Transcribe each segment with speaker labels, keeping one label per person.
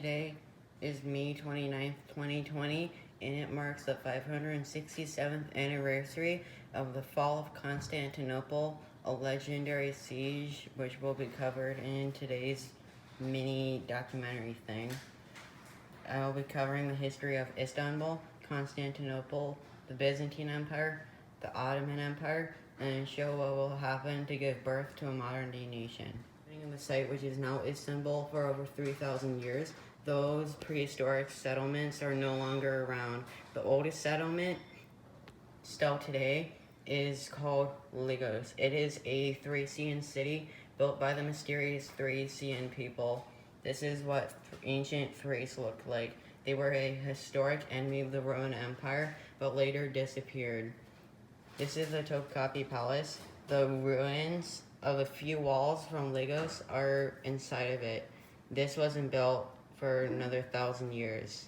Speaker 1: Today is May 29th, 2020, and it marks the 567th anniversary of the Fall of Constantinople, a legendary siege which will be covered in today's mini documentary thing. I will be covering the history of Istanbul, Constantinople, the Byzantine Empire, the Ottoman Empire, and show what will happen to give birth to a modern-day nation. In the site, which is now Istanbul, for over 3,000 years, those prehistoric settlements are no longer around. The oldest settlement still today is called Lagos. It is a Thracian city built by the mysterious Thracian people. This is what ancient Thrace looked like. They were a historic enemy of the Roman Empire, but later disappeared. This is the Topkapi Palace. The ruins of a few walls from Lagos are inside of it. This wasn't built for another 1,000 years.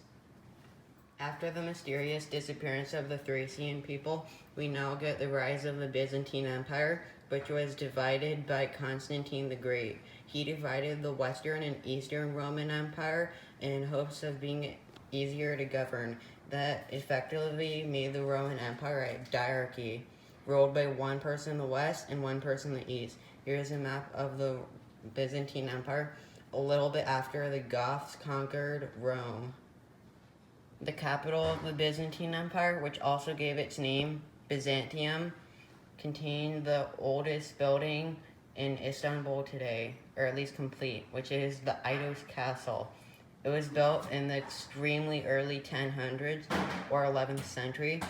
Speaker 1: After the mysterious disappearance of the Thracian people, we now get the rise of the Byzantine Empire, which was divided by Constantine the Great. He divided the Western and Eastern Roman Empire in hopes of being easier to govern. That effectively made the Roman Empire a diarchy, ruled by one person in the west and one person in the east. Here's a map of the Byzantine Empire, a little bit after the Goths conquered Rome. The capital of the Byzantine Empire, which also gave its name, Byzantium, contained the oldest building in Istanbul today, or at least complete, which is the Eidos Castle. It was built in the extremely early 1000s or 11th century.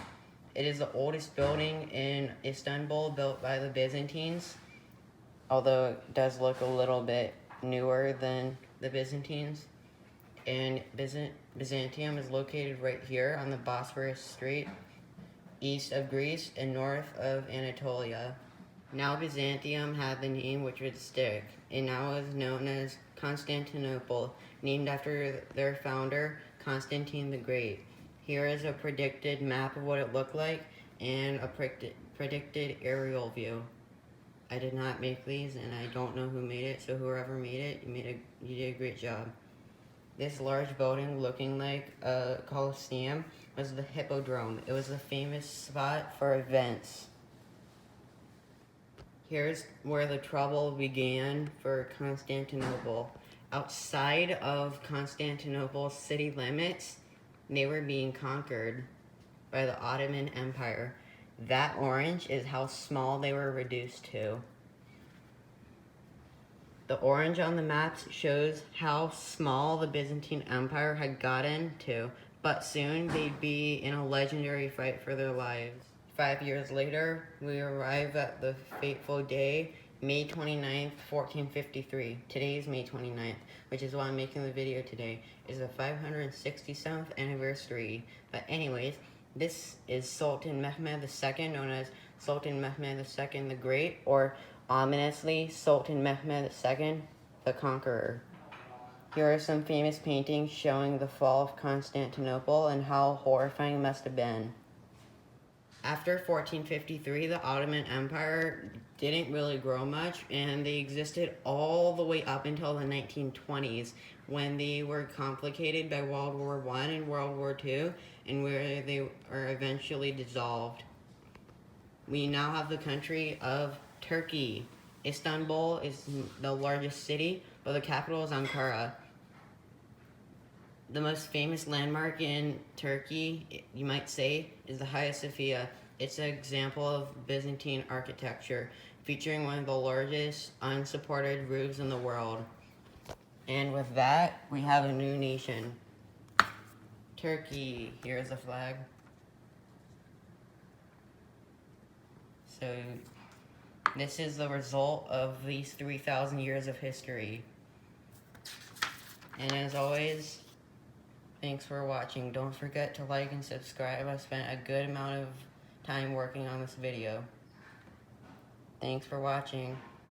Speaker 1: It is the oldest building in Istanbul built by the Byzantines, although it does look a little bit newer than the Byzantines. And Byzantium is located right here on the Bosphorus Strait, east of Greece and north of Anatolia. Now Byzantium had the name which would stick, and now is known as Constantinople, named after their founder, Constantine the Great. Here is a predicted map of what it looked like and a predicted aerial view. I did not make these, and I don't know who made it, so whoever made it, you did a great job. This large building looking like a Colosseum was the Hippodrome. It was the famous spot for events. Here's where the trouble began for Constantinople. Outside of Constantinople's city limits, they were being conquered by the Ottoman Empire. That orange is how small they were reduced to. The orange on the maps shows how small the Byzantine Empire had gotten to, but soon they'd be in a legendary fight for their lives. 5 years later, we arrive at the fateful day, May 29th, 1453. Today is May 29th, which is why I'm making the video today. It's the 567th anniversary. But anyways, this is Sultan Mehmed II, known as Sultan Mehmed II the Great, or ominously, Sultan Mehmed II the Conqueror. Here are some famous paintings showing the fall of Constantinople and how horrifying it must have been. After 1453, the Ottoman Empire didn't really grow much, and they existed all the way up until the 1920s, when they were complicated by World War I and World War II, and where they are eventually dissolved. We now have the country of Turkey. Istanbul is the largest city, but the capital is Ankara. The most famous landmark in Turkey, you might say, is the Hagia Sophia. It's an example of Byzantine architecture, featuring one of the largest unsupported roofs in the world. And with that, we have a new nation. Turkey. Here's the flag. So, this is the result of these 3,000 years of history. And as always, thanks for watching. Don't forget to like and subscribe. I spent a good amount of time working on this video. Thanks for watching.